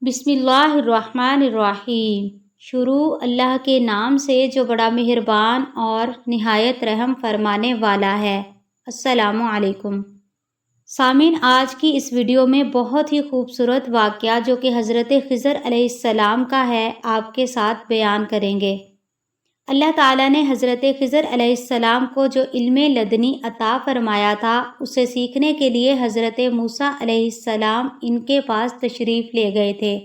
بسم اللہ الرحمن الرحیم۔ شروع اللہ کے نام سے جو بڑا مہربان اور نہایت رحم فرمانے والا ہے۔ السلام علیکم سامعین، آج کی اس ویڈیو میں بہت ہی خوبصورت واقعہ جو کہ حضرت خضر علیہ السلام کا ہے آپ کے ساتھ بیان کریں گے۔ اللہ تعالیٰ نے حضرت خضر علیہ السلام کو جو علم لدنی عطا فرمایا تھا اسے سیکھنے کے لیے حضرت موسیٰ علیہ السلام ان کے پاس تشریف لے گئے تھے۔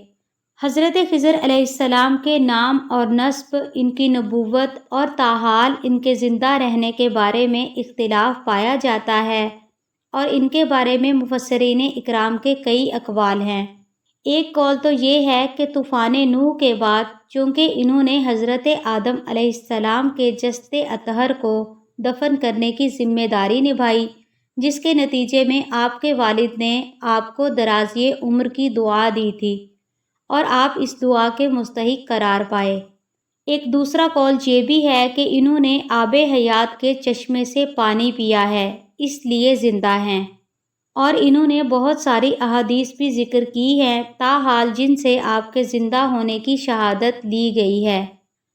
حضرت خضر علیہ السلام کے نام اور نسب، ان کی نبوت اور تاحال ان کے زندہ رہنے کے بارے میں اختلاف پایا جاتا ہے، اور ان کے بارے میں مفسرین اکرام کے کئی اقوال ہیں۔ ایک قول تو یہ ہے کہ طوفان نوح کے بعد چونکہ انہوں نے حضرت آدم علیہ السلام کے جسد اطہر کو دفن کرنے کی ذمہ داری نبھائی، جس کے نتیجے میں آپ کے والد نے آپ کو درازی عمر کی دعا دی تھی اور آپ اس دعا کے مستحق قرار پائے۔ ایک دوسرا قول یہ بھی ہے کہ انہوں نے آب حیات کے چشمے سے پانی پیا ہے، اس لیے زندہ ہیں، اور انہوں نے بہت ساری احادیث بھی ذکر کی ہیں تاحال جن سے آپ کے زندہ ہونے کی شہادت لی گئی ہے۔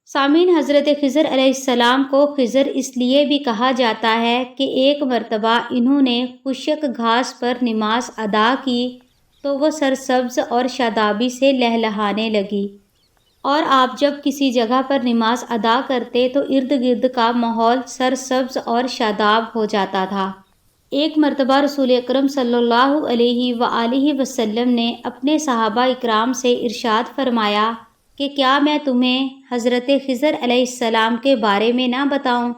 سامعین، حضرت خضر علیہ السلام کو خضر اس لیے بھی کہا جاتا ہے کہ ایک مرتبہ انہوں نے خشک گھاس پر نماز ادا کی تو وہ سرسبز اور شادابی سے لہلہانے لگی، اور آپ جب کسی جگہ پر نماز ادا کرتے تو ارد گرد کا ماحول سرسبز اور شاداب ہو جاتا تھا۔ ایک مرتبہ رسول اکرم صلی اللہ علیہ وآلہ وسلم نے اپنے صحابہ اکرام سے ارشاد فرمایا کہ کیا میں تمہیں حضرت خضر علیہ السلام کے بارے میں نہ بتاؤں؟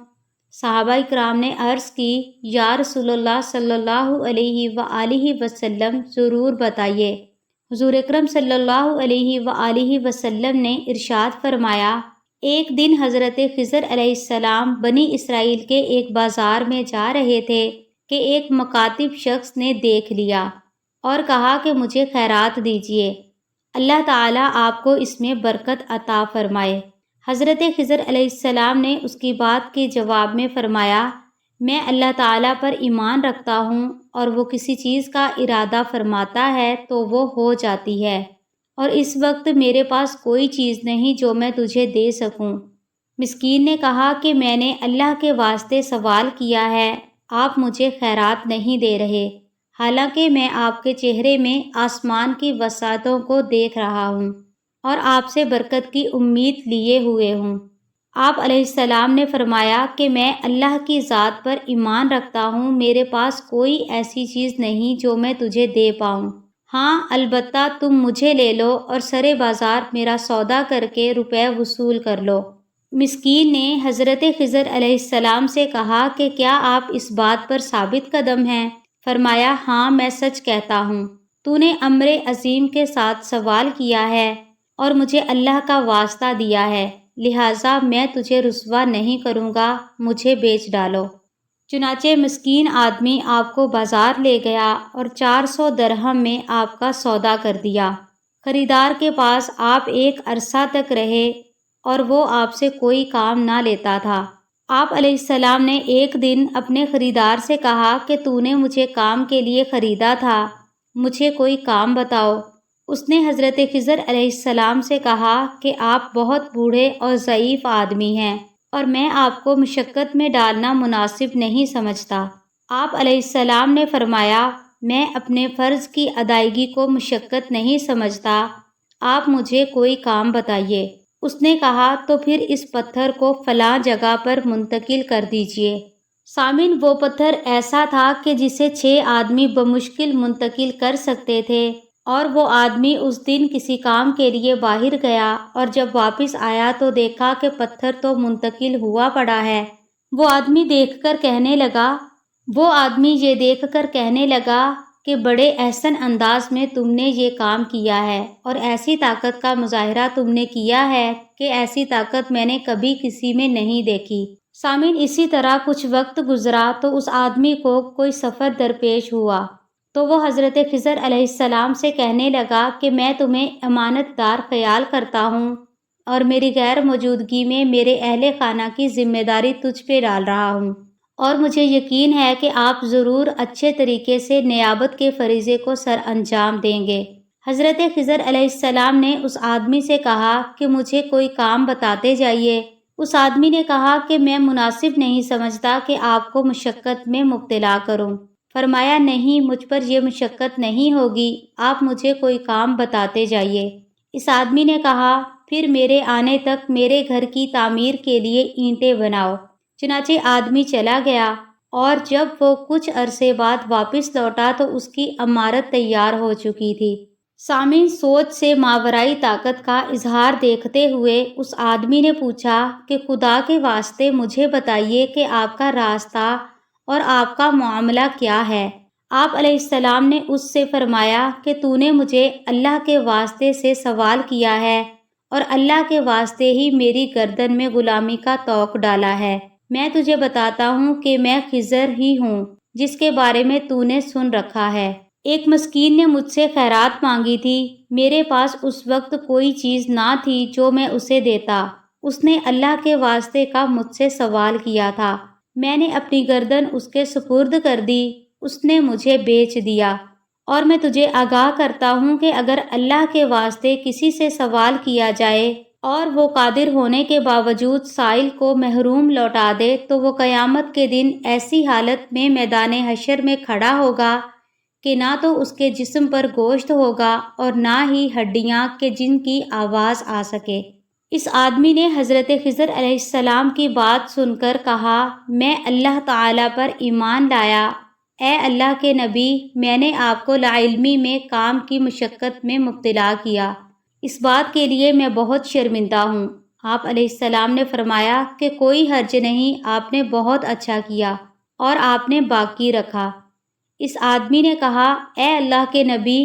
صحابہ اکرام نے عرض کی، یا رسول اللہ صلی اللہ علیہ وآلہ وسلم، ضرور بتائیے۔ حضور اکرم صلی اللہ علیہ وآلہ وسلم نے ارشاد فرمایا، ایک دن حضرت خضر علیہ السلام بنی اسرائیل کے ایک بازار میں جا رہے تھے کہ ایک مکاتب شخص نے دیکھ لیا اور کہا کہ مجھے خیرات دیجیے، اللہ تعالیٰ آپ کو اس میں برکت عطا فرمائے۔ حضرت خضر علیہ السلام نے اس کی بات کے جواب میں فرمایا، میں اللہ تعالیٰ پر ایمان رکھتا ہوں، اور وہ کسی چیز کا ارادہ فرماتا ہے تو وہ ہو جاتی ہے، اور اس وقت میرے پاس کوئی چیز نہیں جو میں تجھے دے سکوں۔ مسکین نے کہا کہ میں نے اللہ کے واسطے سوال کیا ہے، آپ مجھے خیرات نہیں دے رہے، حالانکہ میں آپ کے چہرے میں آسمان کی وسعتوں کو دیکھ رہا ہوں اور آپ سے برکت کی امید لیے ہوئے ہوں۔ آپ علیہ السلام نے فرمایا کہ میں اللہ کی ذات پر ایمان رکھتا ہوں، میرے پاس کوئی ایسی چیز نہیں جو میں تجھے دے پاؤں، ہاں البتہ تم مجھے لے لو اور سرے بازار میرا سودا کر کے روپے وصول کر لو۔ مسکین نے حضرت خضر علیہ السلام سے کہا کہ کیا آپ اس بات پر ثابت قدم ہیں؟ فرمایا، ہاں میں سچ کہتا ہوں، تو نے امر عظیم کے ساتھ سوال کیا ہے اور مجھے اللہ کا واسطہ دیا ہے، لہٰذا میں تجھے رسوا نہیں کروں گا، مجھے بیچ ڈالو۔ چنانچہ مسکین آدمی آپ کو بازار لے گیا اور 400 درہم میں آپ کا سودا کر دیا۔ خریدار کے پاس آپ ایک عرصہ تک رہے اور وہ آپ سے کوئی کام نہ لیتا تھا۔ آپ علیہ السلام نے ایک دن اپنے خریدار سے کہا کہ تو نے مجھے کام کے لیے خریدا تھا، مجھے کوئی کام بتاؤ۔ اس نے حضرت خضر علیہ السلام سے کہا کہ آپ بہت بوڑھے اور ضعیف آدمی ہیں اور میں آپ کو مشقت میں ڈالنا مناسب نہیں سمجھتا۔ آپ علیہ السلام نے فرمایا، میں اپنے فرض کی ادائیگی کو مشقت نہیں سمجھتا، آپ مجھے کوئی کام بتائیے۔ اس نے کہا، تو پھر اس پتھر کو فلاں جگہ پر منتقل کر دیجیے۔ سامعین، وہ پتھر ایسا تھا کہ جسے 6 آدمی بمشکل منتقل کر سکتے تھے، اور وہ آدمی اس دن کسی کام کے لیے باہر گیا اور جب واپس آیا تو دیکھا کہ پتھر تو منتقل ہوا پڑا ہے۔ وہ آدمی یہ دیکھ کر کہنے لگا کہ بڑے احسن انداز میں تم نے یہ کام کیا ہے، اور ایسی طاقت کا مظاہرہ تم نے کیا ہے کہ ایسی طاقت میں نے کبھی کسی میں نہیں دیکھی۔ سامعین، اسی طرح کچھ وقت گزرا تو اس آدمی کو کوئی سفر درپیش ہوا، تو وہ حضرت خضر علیہ السلام سے کہنے لگا کہ میں تمہیں امانت دار خیال کرتا ہوں اور میری غیر موجودگی میں میرے اہل خانہ کی ذمہ داری تجھ پہ ڈال رہا ہوں، اور مجھے یقین ہے کہ آپ ضرور اچھے طریقے سے نیابت کے فریضے کو سر انجام دیں گے۔ حضرت خضر علیہ السلام نے اس آدمی سے کہا کہ مجھے کوئی کام بتاتے جائیے۔ اس آدمی نے کہا کہ میں مناسب نہیں سمجھتا کہ آپ کو مشقت میں مبتلا کروں۔ فرمایا نہیں، مجھ پر یہ مشقت نہیں ہوگی، آپ مجھے کوئی کام بتاتے جائیے۔ اس آدمی نے کہا پھر میرے آنے تک میرے گھر کی تعمیر کے لیے اینٹیں بناؤ۔ چنانچہ آدمی چلا گیا اور جب وہ کچھ عرصے بعد واپس لوٹا تو اس کی عمارت تیار ہو چکی تھی۔ سامعین، سوچ سے ماورائی طاقت کا اظہار دیکھتے ہوئے اس آدمی نے پوچھا کہ خدا کے واسطے مجھے بتائیے کہ آپ کا راستہ اور آپ کا معاملہ کیا ہے؟ آپ علیہ السلام نے اس سے فرمایا کہ تو نے مجھے اللہ کے واسطے سے سوال کیا ہے اور اللہ کے واسطے ہی میری گردن میں غلامی کا طوق ڈالا ہے۔ میں تجھے بتاتا ہوں کہ میں خضر ہی ہوں جس کے بارے میں تو نے سن رکھا ہے۔ ایک مسکین نے مجھ سے خیرات مانگی تھی، میرے پاس اس وقت کوئی چیز نہ تھی جو میں اسے دیتا۔ اس نے اللہ کے واسطے کا مجھ سے سوال کیا تھا، میں نے اپنی گردن اس کے سپرد کر دی، اس نے مجھے بیچ دیا۔ اور میں تجھے آگاہ کرتا ہوں کہ اگر اللہ کے واسطے کسی سے سوال کیا جائے اور وہ قادر ہونے کے باوجود سائل کو محروم لوٹا دے تو وہ قیامت کے دن ایسی حالت میں میدان حشر میں کھڑا ہوگا کہ نہ تو اس کے جسم پر گوشت ہوگا اور نہ ہی ہڈیاں کہ جن کی آواز آ سکے۔ اس آدمی نے حضرت خضر علیہ السلام کی بات سن کر کہا میں اللہ تعالیٰ پر ایمان لایا۔ اے اللہ کے نبی، میں نے آپ کو لاعلمی میں کام کی مشقت میں مبتلا کیا، اس بات کے لیے میں بہت شرمندہ ہوں۔ آپ علیہ السلام نے فرمایا کہ کوئی حرج نہیں، آپ نے بہت اچھا کیا اور آپ نے باقی رکھا۔ اس آدمی نے کہا اے اللہ کے نبی،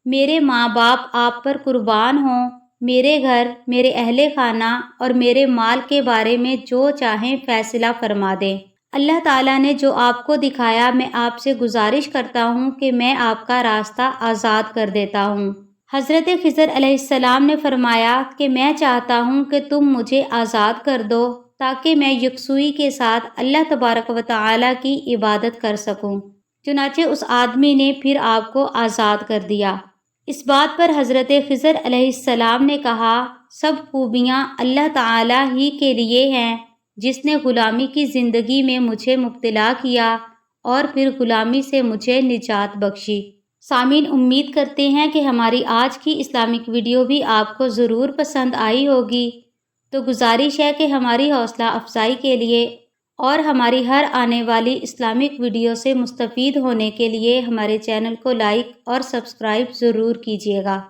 میرے ماں باپ آپ پر قربان ہوں، میرے گھر، میرے اہل خانہ اور میرے مال کے بارے میں جو چاہیں فیصلہ فرما دیں۔ اللہ تعالیٰ نے جو آپ کو دکھایا میں آپ سے گزارش کرتا ہوں کہ میں آپ کا راستہ آزاد کر دیتا ہوں۔ حضرت خضر علیہ السلام نے فرمایا کہ میں چاہتا ہوں کہ تم مجھے آزاد کر دو تاکہ میں یکسوئی کے ساتھ اللہ تبارک و تعالیٰ کی عبادت کر سکوں۔ چنانچہ اس آدمی نے پھر آپ کو آزاد کر دیا۔ اس بات پر حضرت خضر علیہ السلام نے کہا سب خوبیاں اللہ تعالیٰ ہی کے لیے ہیں جس نے غلامی کی زندگی میں مجھے مبتلا کیا اور پھر غلامی سے مجھے نجات بخشی۔ سامعین، امید کرتے ہیں کہ ہماری آج کی اسلامک ویڈیو بھی آپ کو ضرور پسند آئی ہوگی، تو گزارش ہے کہ ہماری حوصلہ افزائی کے لیے اور ہماری ہر آنے والی اسلامک ویڈیو سے مستفید ہونے کے لیے ہمارے چینل کو لائک اور سبسکرائب ضرور کیجیے گا۔